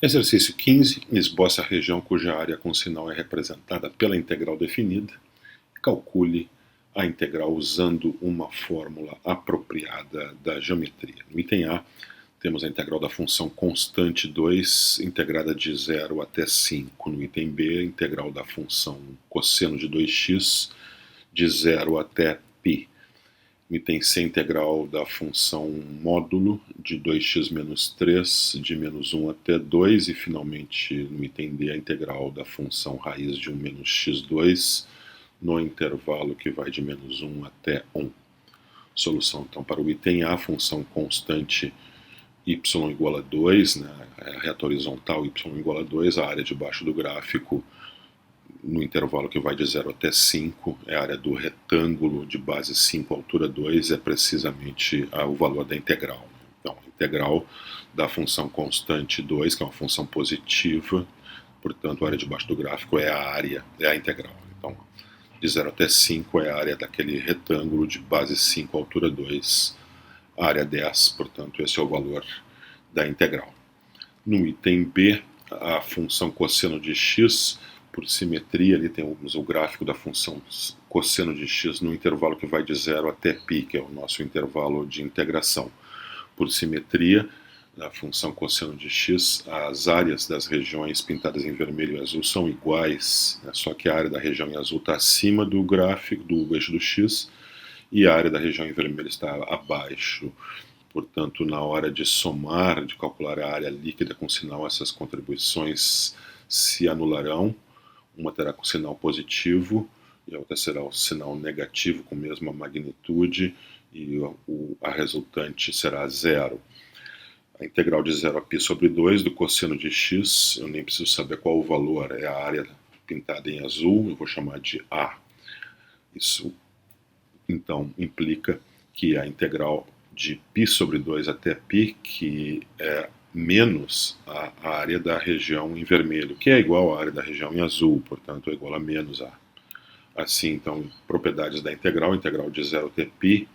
Exercício 15. Esboce a região cuja área com sinal é representada pela integral definida. Calcule a integral usando uma fórmula apropriada da geometria. No item A, temos a integral da função constante 2, integrada de 0 até 5. No item B, a integral da função cosseno de 2x, de 0 até π. No item C, integral da função módulo de 2x menos 3, de menos 1 até 2. E, finalmente, no item D, a integral da função raiz de 1 menos x2, no intervalo que vai de menos 1 até 1. Solução, então, para o item A, função constante y igual a 2, né, a reta horizontal y igual a 2, a área debaixo do gráfico no intervalo que vai de 0 até 5, é a área do retângulo de base 5, altura 2, é precisamente o valor da integral. Então, a integral da função constante 2, que é uma função positiva, portanto, a área debaixo do gráfico é a área, é a integral. Então, de 0 até 5 é a área daquele retângulo de base 5, altura 2, área 10, portanto, esse é o valor da integral. No item B, a função cosseno de x, por simetria, ali temos o gráfico da função cosseno de x no intervalo que vai de 0 até π, que é o nosso intervalo de integração. Por simetria, a função cosseno de x, as áreas das regiões pintadas em vermelho e azul são iguais, né? Só que a área da região em azul está acima do gráfico, do eixo do x, e a área da região em vermelho está abaixo. Portanto, na hora de somar, de calcular a área líquida com sinal, essas contribuições se anularão. Uma terá com sinal positivo e a outra será o sinal negativo com a mesma magnitude, e a resultante será zero. A integral de 0 a π sobre 2 do cosseno de x, eu nem preciso saber qual o valor, é a área pintada em azul, eu vou chamar de A. Isso, então, implica que a integral de π sobre 2 até π, que é menos a área da região em vermelho, que é igual à área da região em azul, portanto é igual a menos A. Assim, então, propriedades da integral de 0 até π,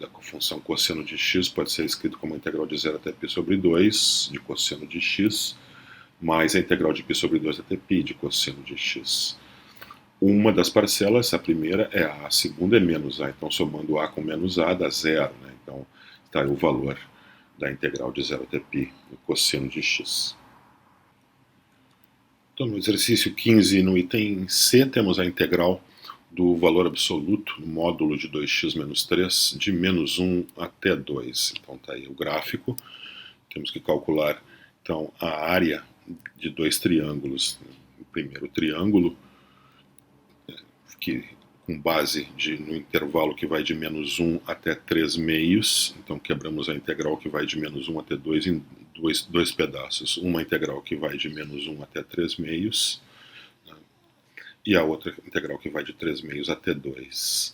da função cosseno de x, pode ser escrito como a integral de 0 até π sobre 2 de cosseno de x, mais a integral de π sobre 2 até π de cosseno de x. Uma das parcelas, a primeira é A, a segunda é menos A, então somando A com menos A dá zero, né? Então está aí o valor da integral de 0 até π do cosseno de x. Então, no exercício 15, no item C, temos a integral do valor absoluto no módulo de 2x menos 3, de menos 1 até 2. Então está aí o gráfico. Temos que calcular, então, a área de dois triângulos. O primeiro triângulo, que com base no intervalo que vai de menos 1 até 3 meios, então quebramos a integral que vai de menos 1 até 2 em dois pedaços. Uma integral que vai de menos 1 até 3 meios, né, e a outra integral que vai de 3 meios até 2.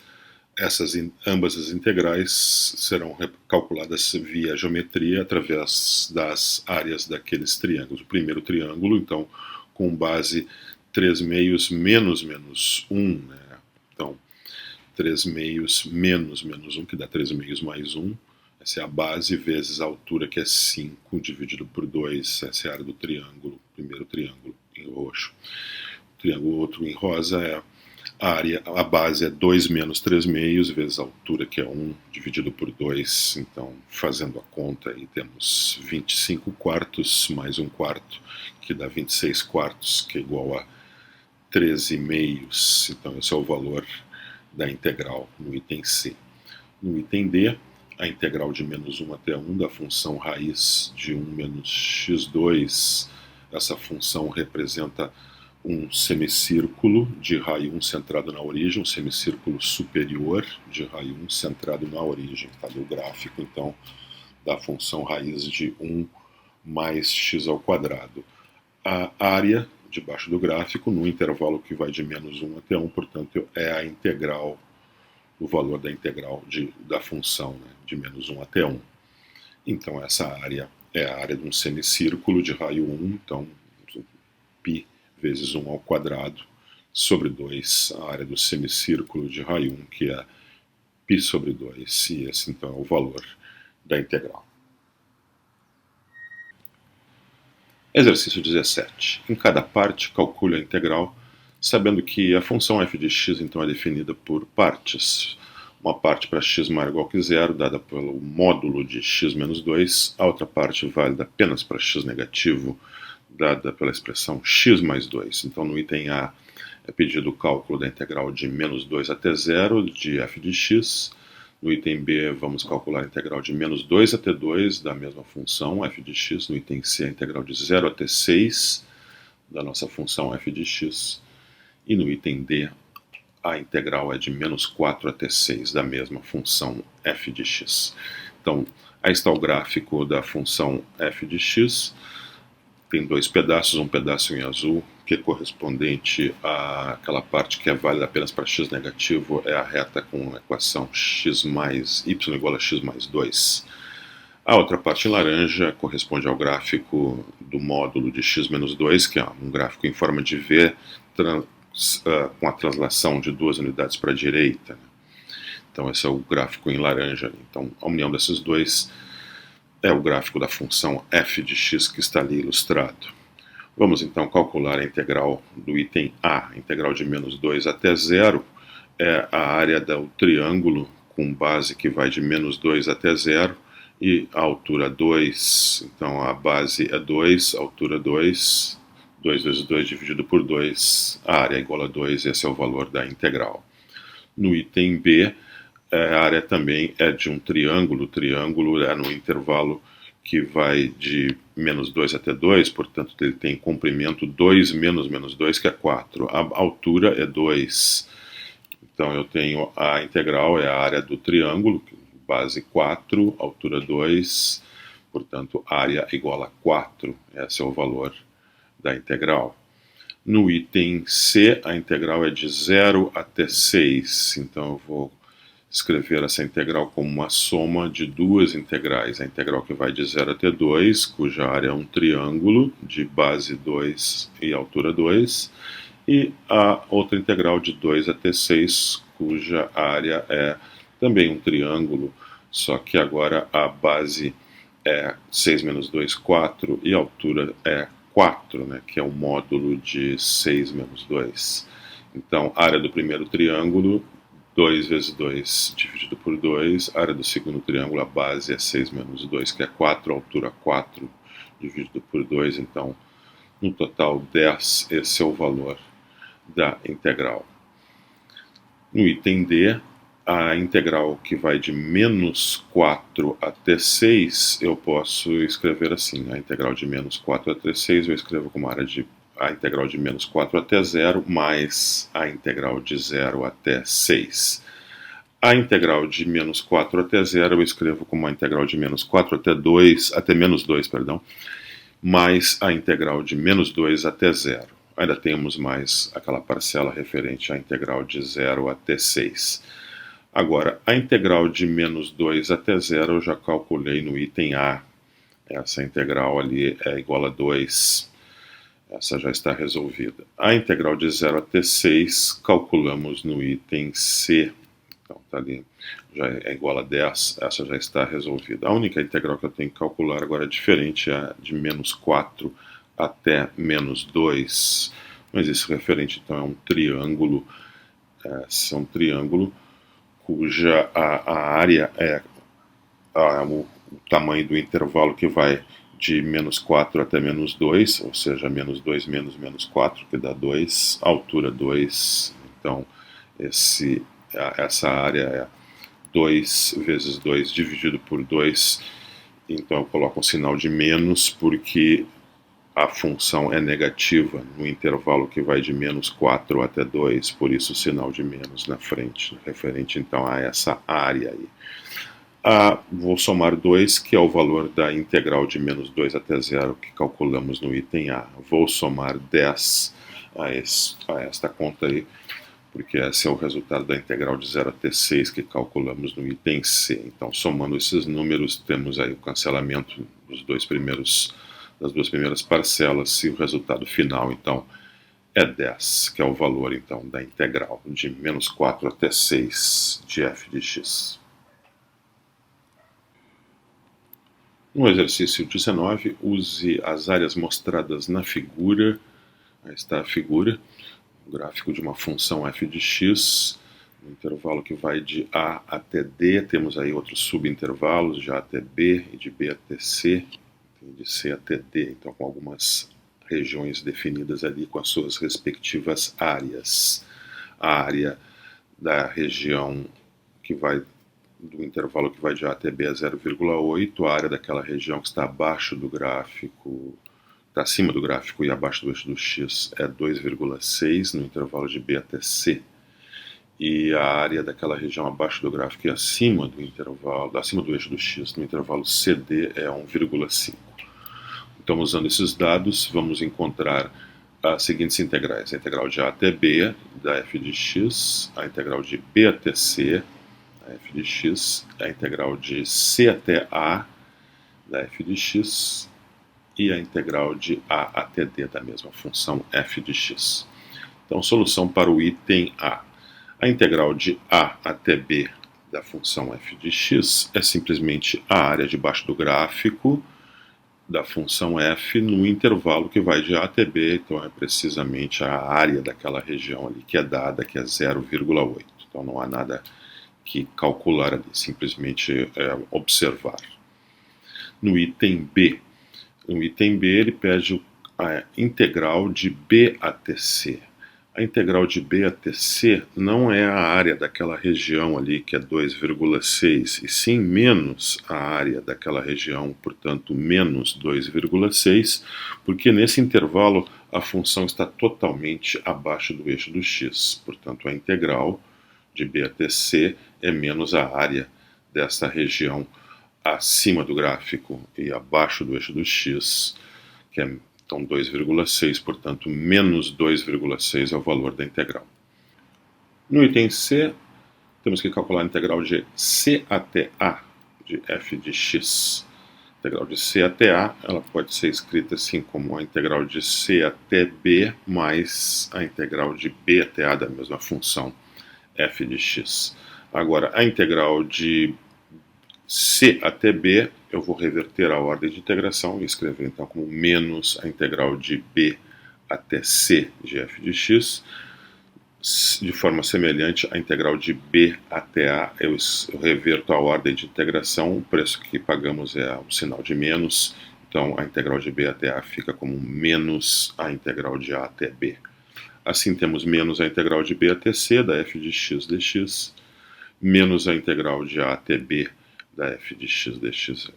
Ambas as integrais serão calculadas via geometria através das áreas daqueles triângulos. O primeiro triângulo, então, com base 3 meios menos 1, né? Então, 3 meios menos 1, que dá 3 meios mais 1. Essa é a base vezes a altura, que é 5, dividido por 2. Essa é a área do triângulo, primeiro triângulo em roxo. O triângulo outro em rosa é a base é 2 menos 3 meios, vezes a altura, que é 1, dividido por 2. Então, fazendo a conta, aí temos 25 quartos mais 1 quarto, que dá 26 quartos, que é igual a 13 meios. Então, esse é o valor da integral no item C. No item D, a integral de menos 1 até 1 da função raiz de 1 menos x2. Essa função representa um semicírculo de raio 1 centrado na origem, um semicírculo superior de raio 1 centrado na origem. Está ali o gráfico, então, da função raiz de 1 mais x ao quadrado. A área debaixo do gráfico, no intervalo que vai de menos 1 até 1, portanto, é a integral, o valor da integral da função, né, de menos 1 até 1. Então, essa área é a área de um semicírculo de raio 1, então, π vezes 1 ao quadrado, sobre 2, a área do semicírculo de raio 1, que é π sobre 2, e esse, então, é o valor da integral. Exercício 17. Em cada parte, calcule a integral, sabendo que a função f de x então é definida por partes. Uma parte para x maior ou igual que zero, dada pelo módulo de x menos 2. A outra parte válida apenas para x negativo, dada pela expressão x mais 2. Então, no item A é pedido o cálculo da integral de menos 2 até zero de f de x. No item B, vamos calcular a integral de menos 2 até 2 da mesma função f de x. No item C, a integral de 0 até 6 da nossa função f de x. E no item D, a integral é de menos 4 até 6 da mesma função f de x. Então, aí está o gráfico da função f de x. Tem dois pedaços, um pedaço em azul, que é correspondente àquela parte que é válida apenas para x negativo, é a reta com a equação x mais y igual a x mais 2. A outra parte em laranja corresponde ao gráfico do módulo de x menos 2, que é um gráfico em forma de V, com a translação de duas unidades para a direita. Então esse é o gráfico em laranja. Então a união desses dois é o gráfico da função f de x que está ali ilustrado. Vamos então calcular a integral do item A. A integral de menos 2 até 0 é a área do triângulo com base que vai de menos 2 até 0 e a altura 2. Então a base é 2, a altura 2. 2 vezes 2 dividido por 2, a área é igual a 2, esse é o valor da integral. No item B, a área também é de um triângulo, o triângulo é no intervalo que vai de menos 2 até 2, portanto ele tem comprimento 2 menos menos 2, que é 4. A altura é 2. Então eu tenho a integral, é a área do triângulo, base 4, altura 2, portanto área igual a 4. Esse é o valor da integral. No item C, a integral é de 0 até 6, então eu vou escrever essa integral como uma soma de duas integrais. A integral que vai de 0 até 2, cuja área é um triângulo de base 2 e altura 2, e a outra integral de 2 até 6, cuja área é também um triângulo, só que agora a base é 6 menos 2, 4, e a altura é 4, né, que é o módulo de 6 menos 2. Então, área do primeiro triângulo, 2 vezes 2 dividido por 2. Área do segundo triângulo, a base é 6 menos 2, que é 4. A altura 4 dividido por 2. Então, no total, 10. Esse é o valor da integral. No item D, a integral que vai de menos 4 até 6, eu posso escrever assim. A integral de menos 4 até 6 eu escrevo como a integral de menos 4 até 0 mais a integral de 0 até 6. A integral de menos 4 até 0 eu escrevo como a integral de menos 4 até 2, até menos 2, perdão, mais a integral de menos 2 até 0. Ainda temos mais aquela parcela referente à integral de 0 até 6. Agora, a integral de menos 2 até 0 eu já calculei no item A. Essa integral ali é igual a 2. Essa já está resolvida. A integral de 0 até 6 calculamos no item C. Então está ali, já é igual a 10. Essa já está resolvida. A única integral que eu tenho que calcular agora é diferente, é a de menos 4 até menos 2. Mas esse referente então é um triângulo. Esse é um triângulo cuja a área é o tamanho do intervalo que vai de menos 4 até menos 2, ou seja, menos 2 menos menos 4, que dá 2, altura 2, então essa área é 2 vezes 2 dividido por 2, então eu coloco um sinal de menos porque a função é negativa no intervalo que vai de menos 4 até 2, por isso o sinal de menos na frente, referente então a essa área aí. Vou somar 2, que é o valor da integral de menos 2 até 0 que calculamos no item A. Vou somar 10 a esta conta aí, porque esse é o resultado da integral de 0 até 6 que calculamos no item C. Então, somando esses números, temos aí o cancelamento das duas primeiras parcelas, e o resultado final, então, é 10, que é o valor, então, da integral de menos 4 até 6 de f de x. No exercício 19, use as áreas mostradas na figura. Aí está a figura, o gráfico de uma função f de x, no intervalo que vai de a até d. Temos aí outros subintervalos, de a até b e de b até c, de c até d, então com algumas regiões definidas ali com as suas respectivas áreas. A área da região que vai do intervalo que vai de A até B é 0,8, a área daquela região que está abaixo do gráfico, está acima do gráfico e abaixo do eixo do x é 2,6 no intervalo de B até C, e a área daquela região abaixo do gráfico e acima do intervalo, acima do eixo do x, no intervalo CD é 1,5. Então, usando esses dados, vamos encontrar as seguintes integrais: a integral de A até B da f de x, a integral de B até C da f de x, a integral de c até a da f de x e a integral de a até d da mesma função f de x. Então, solução para o item A. A integral de a até b da função f de x é simplesmente a área debaixo do gráfico da função f no intervalo que vai de a até b, então é precisamente a área daquela região ali que é dada, que é 0,8. Então não há nada que calcular ali, simplesmente observar. No item B, ele pede a integral de B até C. A integral de B até C não é a área daquela região ali, que é 2,6, e sim menos a área daquela região, portanto, menos 2,6, porque nesse intervalo a função está totalmente abaixo do eixo do x. Portanto, a integral de B até C é menos a área dessa região acima do gráfico e abaixo do eixo do x, que é então 2,6, portanto, menos 2,6 é o valor da integral. No item C, temos que calcular a integral de c até a de f de x. A integral de c até a, ela pode ser escrita assim como a integral de c até b mais a integral de b até a da mesma função f de x. Agora, a integral de c até b, eu vou reverter a ordem de integração e escrever então como menos a integral de b até c de f de x. De forma semelhante, a integral de b até a, eu reverto a ordem de integração, o preço que pagamos é o sinal de menos, então a integral de b até a fica como menos a integral de a até b. Assim temos menos a integral de b até c da f de x dx, menos a integral de a até b da f de x dx.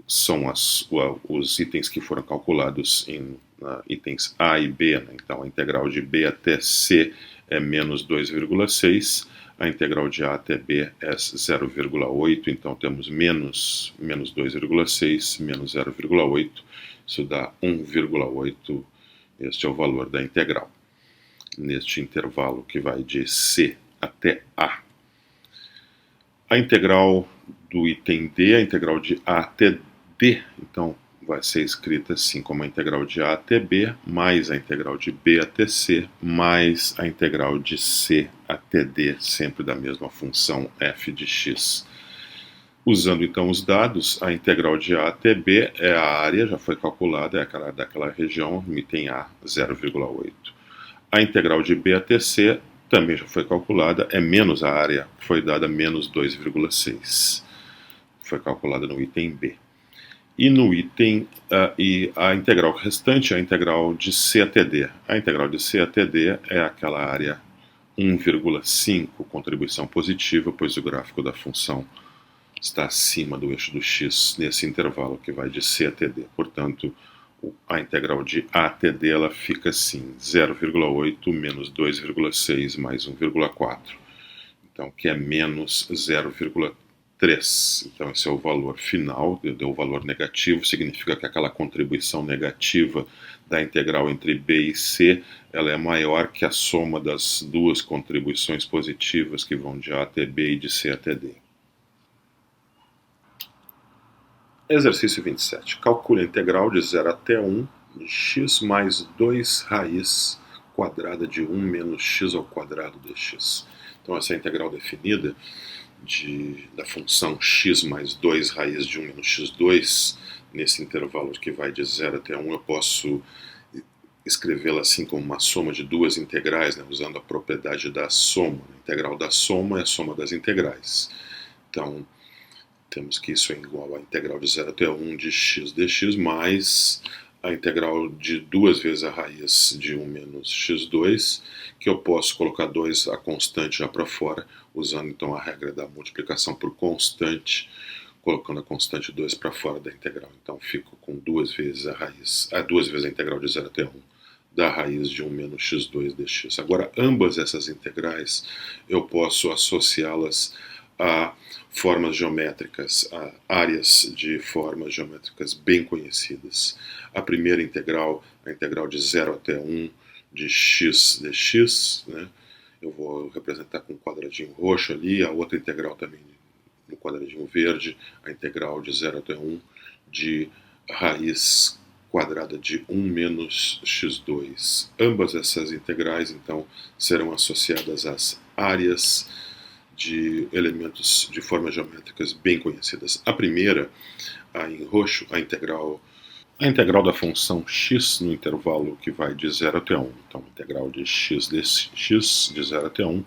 São os itens que foram calculados em itens A e B, né? Então a integral de B até C é menos 2,6, a integral de A até B é 0,8, então temos menos 2,6, menos 0,8, isso dá 1,8, este é o valor da integral, neste intervalo que vai de C até A. A integral do item D, a integral de A até D, então vai ser escrita assim como a integral de A até B, mais a integral de B até C, mais a integral de C até D, sempre da mesma função f de x. Usando então os dados, a integral de A até B é a área, já foi calculada, é aquela daquela região, no item A, 0,8. A integral de B até C também já foi calculada, é menos a área, foi dada menos 2,6. Foi calculada no item B. E no item, e a integral restante é a integral de C até D. A integral de C até D é aquela área 1,5, contribuição positiva, pois o gráfico da função está acima do eixo do x nesse intervalo que vai de C até D. Portanto, a integral de A até D ela fica assim, 0,8 menos 2,6 mais 1,4. Então, que é menos 0,3. Então, esse é o valor final, deu o valor negativo, significa que aquela contribuição negativa da integral entre B e C, ela é maior que a soma das duas contribuições positivas que vão de A até B e de C até D. Exercício 27. Calcule a integral de 0 até 1 de x mais 2 raiz quadrada de 1 menos x ao quadrado dx. Então, essa é a integral definida da função x mais 2 raiz de 1 menos x2, nesse intervalo que vai de 0 até 1, eu posso escrevê-la assim como uma soma de duas integrais, né, usando a propriedade da soma. A integral da soma é a soma das integrais. Então, temos que isso é igual à integral de 0 até 1 de x dx, mais a integral de 2 vezes a raiz de 1 menos x2, que eu posso colocar 2, a constante, já para fora, usando então a regra da multiplicação por constante, colocando a constante 2 para fora da integral. Então fico com 2 vezes a raiz, 2 vezes a integral de 0 até 1 da raiz de 1 menos x2 dx. Agora, ambas essas integrais eu posso associá-las a formas geométricas, a áreas de formas geométricas bem conhecidas. A primeira integral, a integral de 0 até 1 de x dx, né? Eu vou representar com um quadradinho roxo ali, a outra integral também no quadradinho verde, a integral de 0 até 1 de raiz quadrada de 1 menos x2. Ambas essas integrais, então, serão associadas às áreas de elementos de formas geométricas bem conhecidas. A primeira, em roxo, a integral da função x no intervalo que vai de 0 até 1. Então, a integral de x de 0 até 1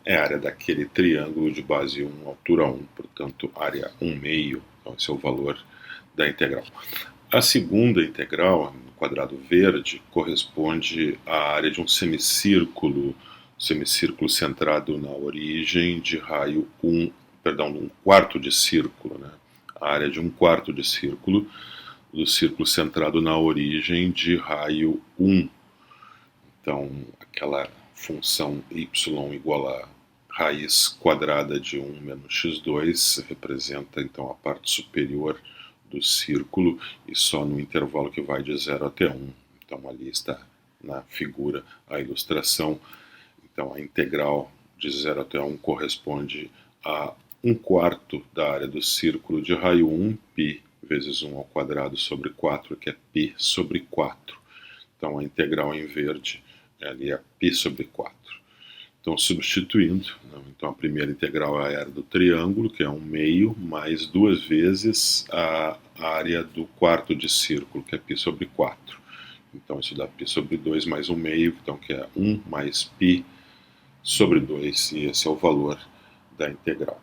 é a área daquele triângulo de base 1, altura 1, portanto, área 1 meio, então esse é o valor da integral. A segunda integral, no quadrado verde, corresponde à área de um semicírculo centrado na origem de raio 1, perdão, de um quarto de círculo, né? A área de um quarto de círculo, do círculo centrado na origem de raio 1. Então, aquela função y igual a raiz quadrada de 1 menos x2 representa, então, a parte superior do círculo e só no intervalo que vai de 0 até 1. Então, ali está na figura a ilustração. Então, a integral de 0 até 1 corresponde a 1/4 da área do círculo de raio 1, π vezes 1 ao quadrado sobre 4, que é π sobre 4. Então, a integral em verde ali é π sobre 4. Então, substituindo, então a primeira integral é a área do triângulo, que é 1 meio, mais 2 vezes a área do quarto de círculo, que é π sobre 4. Então, isso dá π sobre 2 mais 1 meio, então, que é 1 mais π sobre 2, e esse é o valor da integral.